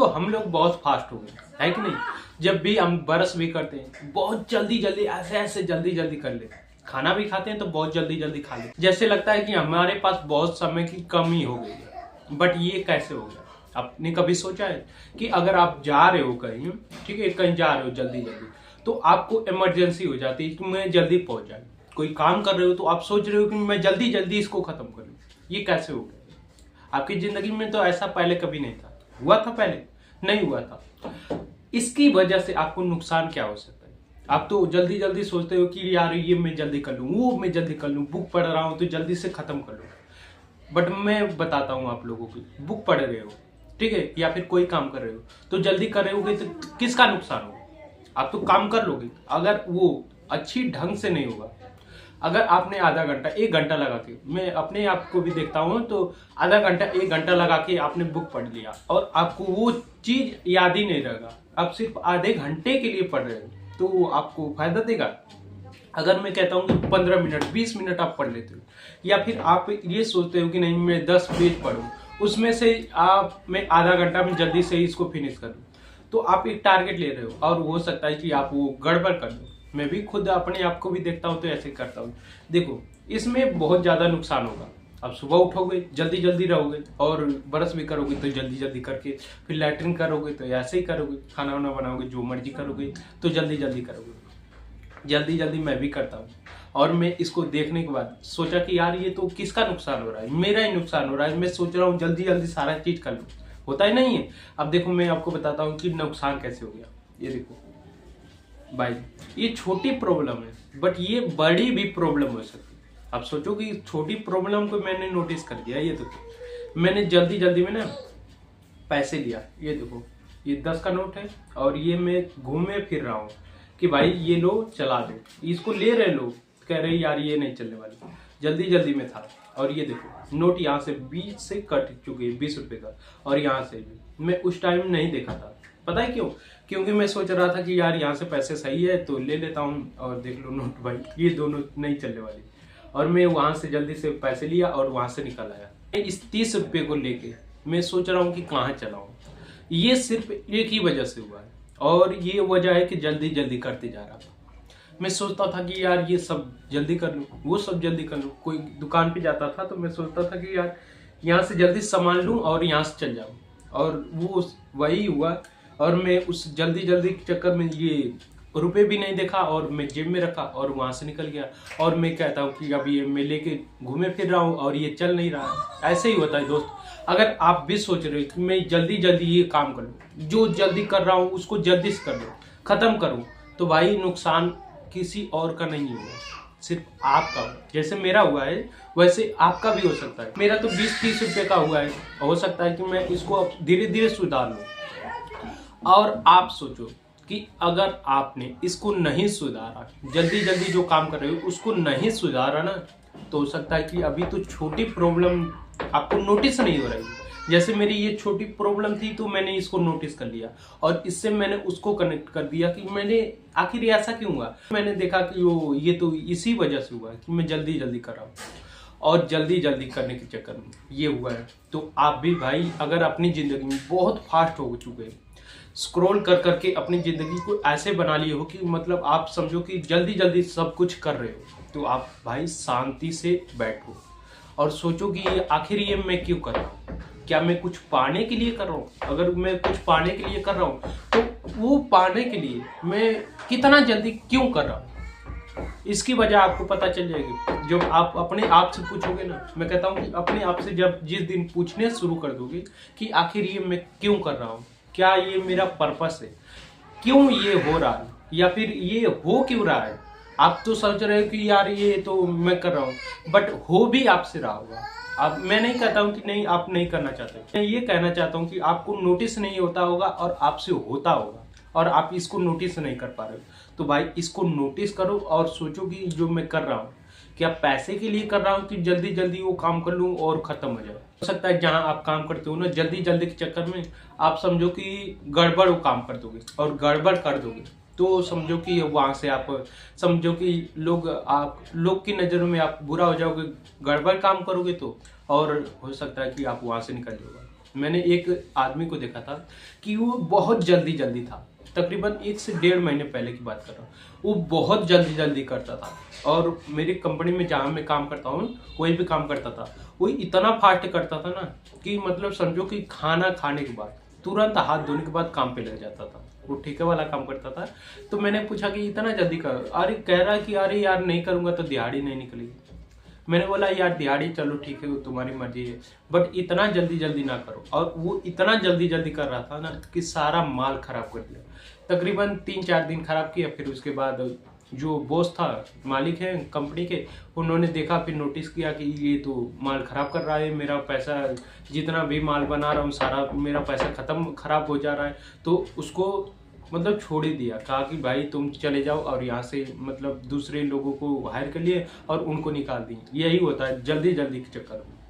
तो हम लोग बहुत फास्ट हो गए है कि नहीं। जब भी हम ब्रश भी करते हैं बहुत जल्दी जल्दी ऐसे ऐसे जल्दी जल्दी कर लेते हैं। खाना भी खाते हैं तो बहुत जल्दी जल्दी खा लेते हैं, जैसे लगता है कि हमारे पास बहुत समय की कमी हो गई है। बट ये कैसे हो गया? आपने कभी सोचा है कि अगर आप जा रहे हो कहीं, ठीक है, कहीं जा रहे हो जल्दी जल्दी, तो आपको इमरजेंसी हो जाती है कि मैं जल्दी पहुंच जाए। कोई काम कर रहे हो तो आप सोच रहे हो कि मैं जल्दी जल्दी इसको खत्म कर लूं। ये कैसे हो गया? आपकी जिंदगी में तो ऐसा पहले कभी नहीं था। हुआ था पहले? नहीं हुआ था। इसकी वजह से आपको नुकसान क्या हो सकता है? आप तो जल्दी जल्दी सोचते हो कि यार ये मैं जल्दी कर लूं, वो मैं जल्दी कर लूं, बुक पढ़ रहा हूं तो जल्दी से खत्म कर लूं। बट मैं बताता हूं आप लोगों को, बुक पढ़ रहे हो, ठीक है, या फिर कोगे काम कर रहे हो तो जल्दी कर रहे होगे तो किसका नुकसान होगा? आप तो काम कर लोगे, अगर वो अच्छी ढंग से नहीं होगा। अगर आपने आधा घंटा 1 घंटा लगा के, मैं अपने आप को भी देखता हूँ, तो आधा घंटा 1 घंटा लगा के आपने बुक पढ़ लिया और आपको वो चीज याद ही नहीं रहेगा, आप सिर्फ आधे घंटे के लिए पढ़ रहे हो, तो वो आपको फायदा देगा? अगर मैं कहता हूँ कि 15 मिनट 20 मिनट आप पढ़ लेते हो, या फिर आप ये सोचते हो कि नहीं मैं 10 पेज पढ़ूँ, उसमें से आप मैं आधा घंटा में जल्दी से इसको फिनिश कर दूँ, तो आप एक टारगेट ले रहे हो और हो सकता है कि आप वो गड़बड़ कर दो। मैं भी खुद अपने आप को भी देखता हूँ तो ऐसे करता हूँ। देखो, इसमें बहुत ज्यादा नुकसान होगा। आप सुबह उठोगे जल्दी जल्दी रहोगे और ब्रश भी करोगे तो जल्दी जल्दी करके, फिर लैट्रिन करोगे तो ऐसे ही करोगे, खाना वाना बनाओगे जो मर्जी करोगे तो जल्दी जल्दी करोगे। जल्दी जल्दी मैं भी करता हूँ और मैं इसको देखने के बाद सोचा कि यार ये तो किसका नुकसान हो रहा है? मेरा ही नुकसान हो रहा है। मैं सोच रहा हूँ जल्दी जल्दी सारा चीज कर लूँ, होता ही नहीं है। अब देखो मैं आपको बताता हूँ कि नुकसान कैसे हो गया। ये देखो भाई, ये छोटी प्रॉब्लम है बट ये बड़ी भी प्रॉब्लम हो सकती है। आप सोचो कि छोटी प्रॉब्लम को मैंने नोटिस कर दिया। ये देखो मैंने जल्दी जल्दी में ना पैसे लिया, ये देखो ये 10 का नोट है और ये मैं घूमे फिर रहा हूँ कि भाई ये लो चला दो, इसको ले रहे लोग, कह रहे यार ये नहीं चलने वाली, जल्दी जल्दी में था। और ये देखो नोट यहाँ से 20 से कट चुके हैं, 20 रुपए का, और यहाँ से भी मैं उस टाइम नहीं देखा था। पता है क्यों? क्योंकि मैं सोच रहा था कि यार यहाँ से पैसे सही है तो ले लेता हूँ, और देख लो नोट भाई ये दोनों नहीं चलने वाली। और मैं वहां से जल्दी से पैसे लिया और वहां से निकल आया। इस 30 रुपये को लेके मैं सोच रहा हूँ कि कहाँ चलाऊं। ये सिर्फ एक ही वजह से हुआ है, और ये वजह है कि जल्दी जल्दी करते जा रहा था। मैं सोचता था कि यार ये सब जल्दी कर लूँ, वो सब जल्दी कर लूँ। कोई दुकान पे जाता था तो मैं सोचता था कि यार यहाँ से जल्दी सामान लूँ और यहाँ से चल जाऊँ, और वो वही हुआ। और मैं उस जल्दी जल्दी के चक्कर में ये रुपए भी नहीं देखा और मैं जेब में रखा और वहां से निकल गया। और मैं कहता हूँ कि अब ये मैं लेके घूमे फिर रहा हूँ और ये चल नहीं रहा है। ऐसे ही होता है दोस्त। अगर आप भी सोच रहे हो कि मैं जल्दी जल्दी ये काम कर लूँ, जो जल्दी कर रहा हूँ उसको जल्दी से कर लूँ, खत्म करूँ, तो भाई नुकसान किसी और का नहीं होगा, सिर्फ आपका। जैसे मेरा हुआ है वैसे आपका भी हो सकता है। मेरा तो 20-30 रुपये का हुआ है, हो सकता है कि मैं इसको धीरे धीरे सुधार लूँ। और आप सोचो कि अगर आपने इसको नहीं सुधारा, जल्दी जल्दी जो काम कर रहे हो उसको नहीं सुधारा ना, तो हो सकता है कि अभी तो छोटी प्रॉब्लम आपको नोटिस नहीं हो रही। जैसे मेरी ये छोटी प्रॉब्लम थी तो मैंने इसको नोटिस कर लिया और इससे मैंने उसको कनेक्ट कर दिया कि मैंने आखिर ऐसा क्यों हुआ। मैंने देखा कि वो ये तो इसी वजह से हुआ कि मैं जल्दी जल्दी कर रहा हूँ, और जल्दी जल्दी करने के चक्कर में ये हुआ है। तो आप भी भाई अगर अपनी जिंदगी में बहुत फास्ट हो चुके हैं, स्क्रॉल कर करके अपनी जिंदगी को ऐसे बना लिए हो कि मतलब आप समझो कि जल्दी जल्दी सब कुछ कर रहे हो, तो आप भाई शांति से बैठो और सोचो कि आखिर ये मैं क्यों कर रहा हूँ? क्या मैं कुछ पाने के लिए कर रहा हूँ? अगर मैं कुछ पाने के लिए कर रहा हूँ तो वो पाने के लिए मैं कितना जल्दी क्यों कर रहा हूँ? इसकी वजह आपको पता चल जाएगी जब आप अपने आप से पूछोगे ना। मैं कहता हूँ कि अपने आप से जब जिस दिन पूछने शुरू कर दोगे कि आखिर ये मैं क्यों कर रहा हूँ, क्या ये मेरा पर्पस है, क्यों ये हो रहा है, या फिर ये हो क्यों रहा है। आप तो सोच रहे हो कि यार ये तो मैं कर रहा हूँ, बट हो भी आपसे रहा होगा। अब मैं नहीं कहता हूँ कि नहीं आप नहीं करना चाहते, मैं ये कहना चाहता हूँ कि आपको नोटिस नहीं होता होगा और आपसे होता होगा और आप इसको नोटिस नहीं कर पा रहे हो। तो भाई इसको नोटिस करो और सोचो कि जो मैं कर रहा हूँ क्या पैसे के लिए कर रहा हूँ कि जल्दी जल्दी वो काम कर लूँ और खत्म हो जाए। हो सकता है जहां आप काम करते हो ना, जल्दी जल्दी के चक्कर में आप समझो कि गड़बड़ वो काम कर दोगे, और गड़बड़ कर दोगे तो समझो कि वहां से आप समझो कि लोग की नजरों में आप बुरा हो जाओगे। गड़बड़ काम करोगे तो, और हो सकता है कि आप वहां से निकल जाओगे। मैंने एक आदमी को देखा था कि वो बहुत जल्दी जल्दी था, तकरीबन 1 से 1.5 महीने पहले की बात कर रहा हूँ। वो बहुत जल्दी जल्दी करता था और मेरी कंपनी में जहाँ मैं काम करता हूँ वहीं पे काम करता था। वो इतना फास्ट करता था ना कि मतलब समझो कि खाना खाने के बाद तुरंत हाथ धोने के बाद काम पे लग जाता था। वो ठेके वाला काम करता था। तो मैंने पूछा कि इतना जल्दी कर, अरे कह रहा कि अरे यार नहीं करूँगा तो दिहाड़ी नहीं निकलेगी। मैंने बोला यार दिहाड़ी चलो ठीक है, वो तुम्हारी मर्जी है, बट इतना जल्दी जल्दी ना करो। और वो इतना जल्दी जल्दी कर रहा था ना कि सारा माल खराब कर दिया। तकरीबन 3-4 दिन खराब किया। फिर उसके बाद जो बॉस था, मालिक है कंपनी के, उन्होंने देखा, फिर नोटिस किया कि ये तो माल खराब कर रहा है, मेरा पैसा जितना भी माल बना रहा हूँ सारा मेरा पैसा खत्म खराब हो जा रहा है। तो उसको मतलब छोड़ ही दिया, कहा कि भाई तुम चले जाओ और यहाँ से मतलब दूसरे लोगों को हायर कर लिए और उनको निकाल दी। यही होता है जल्दी जल्दी के चक्कर में।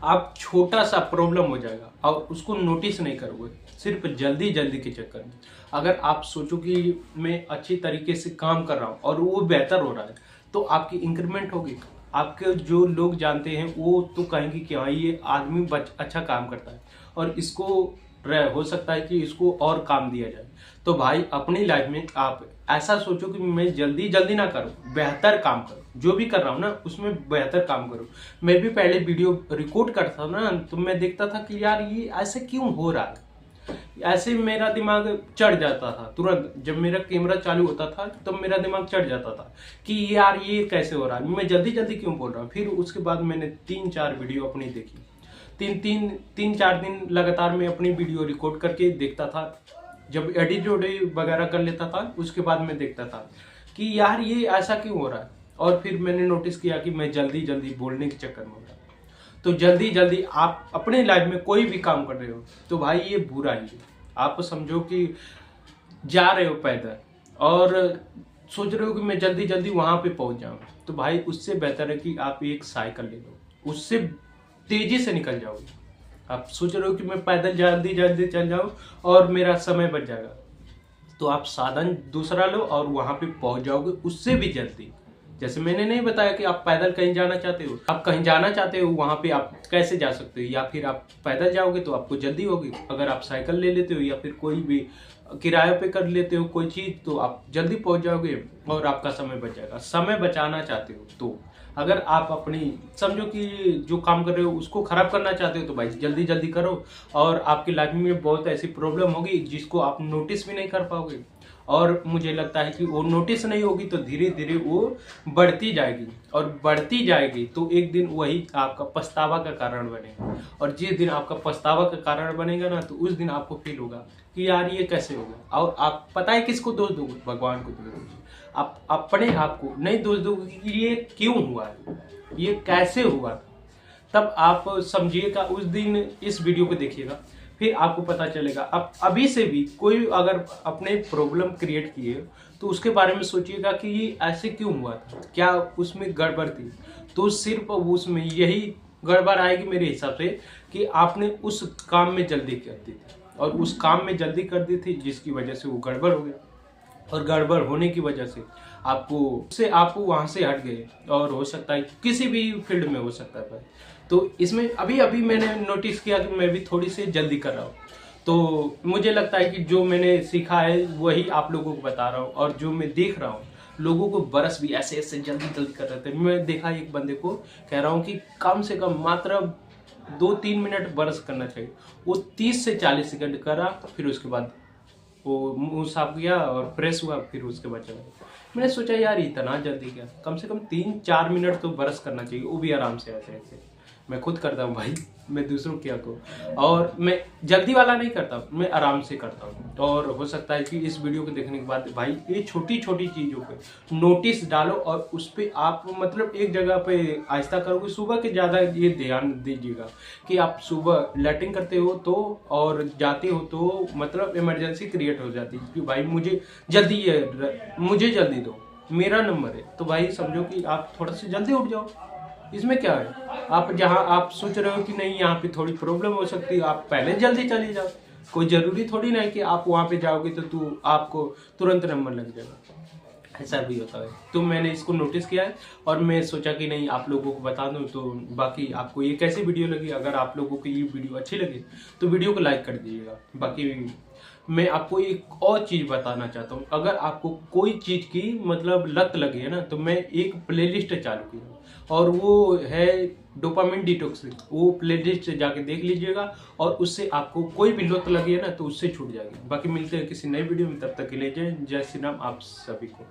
आप छोटा सा प्रॉब्लम हो जाएगा और उसको नोटिस नहीं करोगे, सिर्फ जल्दी जल्दी के चक्कर में। अगर आप सोचो कि मैं अच्छी तरीके से काम कर रहा हूँ और वो बेहतर हो रहा है तो आपकी इंक्रीमेंट होगी। आपके जो लोग जानते हैं वो तो कहेंगे कि हाँ ये आदमी अच्छा काम करता है और इसको हो सकता है कि इसको और काम दिया जाए। तो भाई अपनी लाइफ में आप ऐसा सोचो कि मैं जल्दी जल्दी ना करूं, बेहतर काम करूं। जो भी कर रहा हूं ना उसमें बेहतर काम करूं। मैं भी पहले वीडियो रिकॉर्ड करता था ना तो मैं देखता था कि यार ये ऐसे क्यों हो रहा है, ऐसे मेरा दिमाग चढ़ जाता था तुरंत। जब मेरा कैमरा चालू होता था तो मेरा दिमाग चढ़ जाता था कि यार ये कैसे हो रहा है, मैं जल्दी जल्दी क्यों बोल रहा हूँ। फिर उसके बाद मैंने 3-4 वीडियो अपनी देखी। 3-4 दिन लगातार मैं अपनी वीडियो रिकॉर्ड करके देखता था। जब एडिट वगैरह कर लेता था उसके बाद मैं देखता था कि यार ये ऐसा क्यों हो रहा है। और फिर मैंने नोटिस किया कि मैं जल्दी जल्दी बोलने के चक्कर में हो रहा। तो जल्दी जल्दी आप अपने लाइफ में कोई भी काम कर रहे हो तो भाई ये बुरा ही है। आप समझो कि जा रहे हो पैदल और सोच रहे हो कि मैं जल्दी जल्दी वहां पे पहुंच जाऊं, तो भाई उससे बेहतर है कि आप एक साइकिल ले लो, उससे तेजी से निकल जाओगे। आप सोच रहे हो कि मैं पैदल जल्दी जल्दी चल जाऊं और मेरा समय बच जाएगा, तो आप साधन दूसरा लो और वहां पे पहुंच जाओगे उससे भी जल्दी। जैसे मैंने नहीं बताया कि आप पैदल कहीं जाना चाहते हो, आप कहीं जाना चाहते हो वहां पे आप कैसे जा सकते हो, या फिर आप पैदल जाओगे तो आपको जल्दी होगी। अगर आप साइकिल ले लेते हो या फिर कोई भी किराए पे कर लेते हो कोई चीज तो आप जल्दी पहुंच जाओगे और आपका समय बच जाएगा। समय बचाना चाहते हो तो अगर आप अपनी समझो कि जो काम कर रहे हो उसको खराब करना चाहते हो तो भाई जल्दी जल्दी करो और आपकी लाइफ में बहुत ऐसी प्रॉब्लम होगी जिसको आप नोटिस भी नहीं कर पाओगे। और मुझे लगता है कि वो नोटिस नहीं होगी तो धीरे धीरे वो बढ़ती जाएगी और बढ़ती जाएगी तो एक दिन वही आपका पछतावा का कारण बनेगा। और जिस दिन आपका पछतावा का कारण बनेगा ना तो उस दिन आपको फील होगा कि यार ये कैसे होगा। और आप पता है किसको दोष दोगे? भगवान को दोष दोगे। आप अपने आप को नहीं दोष दोगे कि ये क्यों हुआ है, ये कैसे हुआ था। तब आप समझिएगा, उस दिन इस वीडियो को देखिएगा फिर आपको पता चलेगा। अब अभी से भी कोई अगर अपने प्रॉब्लम क्रिएट किए तो उसके बारे में सोचिएगा कि ये ऐसे क्यों हुआ था, क्या उसमें गड़बड़ थी। तो सिर्फ उसमें यही गड़बड़ आएगी मेरे हिसाब से कि आपने उस काम में जल्दी कर दी थी और उस काम में जल्दी कर दी थी जिसकी वजह से वो गड़बड़ हो गया। और गड़बड़ होने की वजह से आपको वहां से हट गए। और हो सकता है किसी भी फील्ड में हो सकता है। तो इसमें अभी अभी मैंने नोटिस किया कि मैं भी थोड़ी सी जल्दी कर रहा हूँ। तो मुझे लगता है कि जो मैंने सीखा है वही आप लोगों को बता रहा हूँ। और जो मैं देख रहा हूँ लोगों को बरस भी ऐसे ऐसे जल्दी जल्दी कर रहे थे। मैं देखा एक बंदे को कह रहा हूँ कि कम से कम मात्र 2-3 मिनट बरस करना चाहिए, वो 30 से 40 सेकंड करा। फिर उसके बाद वो मुंह साफ किया और फ्रेश हुआ, फिर उसके बाद चला। मैंने सोचा यार इतना जल्दी क्या, कम से कम 3-4 मिनट तो बरस करना चाहिए, वो भी आराम से ऐसे ऐसे। मैं खुद करता हूँ भाई, मैं दूसरों क्या कहूँ। और मैं जल्दी वाला नहीं करता, मैं आराम से करता हूँ। और हो सकता है कि इस वीडियो को देखने के बाद भाई ये छोटी छोटी चीज़ों पे नोटिस डालो और उस पर आप मतलब एक जगह पे आहिस्ता करोगे। सुबह के ज़्यादा ये ध्यान दीजिएगा कि आप सुबह लैट्रिन करते हो तो और जाते हो तो मतलब इमरजेंसी क्रिएट हो जाती है कि भाई मुझे जल्दी दो, मेरा नंबर है। तो भाई समझो कि आप थोड़ा सा जल्दी उठ जाओ, इसमें क्या है। आप जहां आप सोच रहे हो कि नहीं यहाँ पे थोड़ी प्रॉब्लम हो सकती है, आप पहले जल्दी चले जाओ। कोई जरूरी थोड़ी ना है कि आप वहां पे जाओगे तो आपको तुरंत नंबर लग जाएगा। ऐसा भी होता है। तो मैंने इसको नोटिस किया है और मैं सोचा कि नहीं आप लोगों को बता दूं। तो बाकी आपको ये कैसी वीडियो लगी, अगर आप लोगों को ये वीडियो अच्छी लगी तो वीडियो को लाइक कर दीजिएगा। बाकी मैं आपको एक और चीज़ बताना चाहता हूँ, अगर आपको कोई चीज़ की मतलब लत लगी है ना, तो मैं एक प्लेलिस्ट चालू की हूँ और वो है डोपामिन डिटॉक्स। वो प्लेलिस्ट जाके देख लीजिएगा और उससे आपको कोई भी लत लगी है ना तो उससे छूट जाएगी। बाकी मिलते हैं किसी नई वीडियो में, तब तक के लिए जय श्री राम आप सभी को।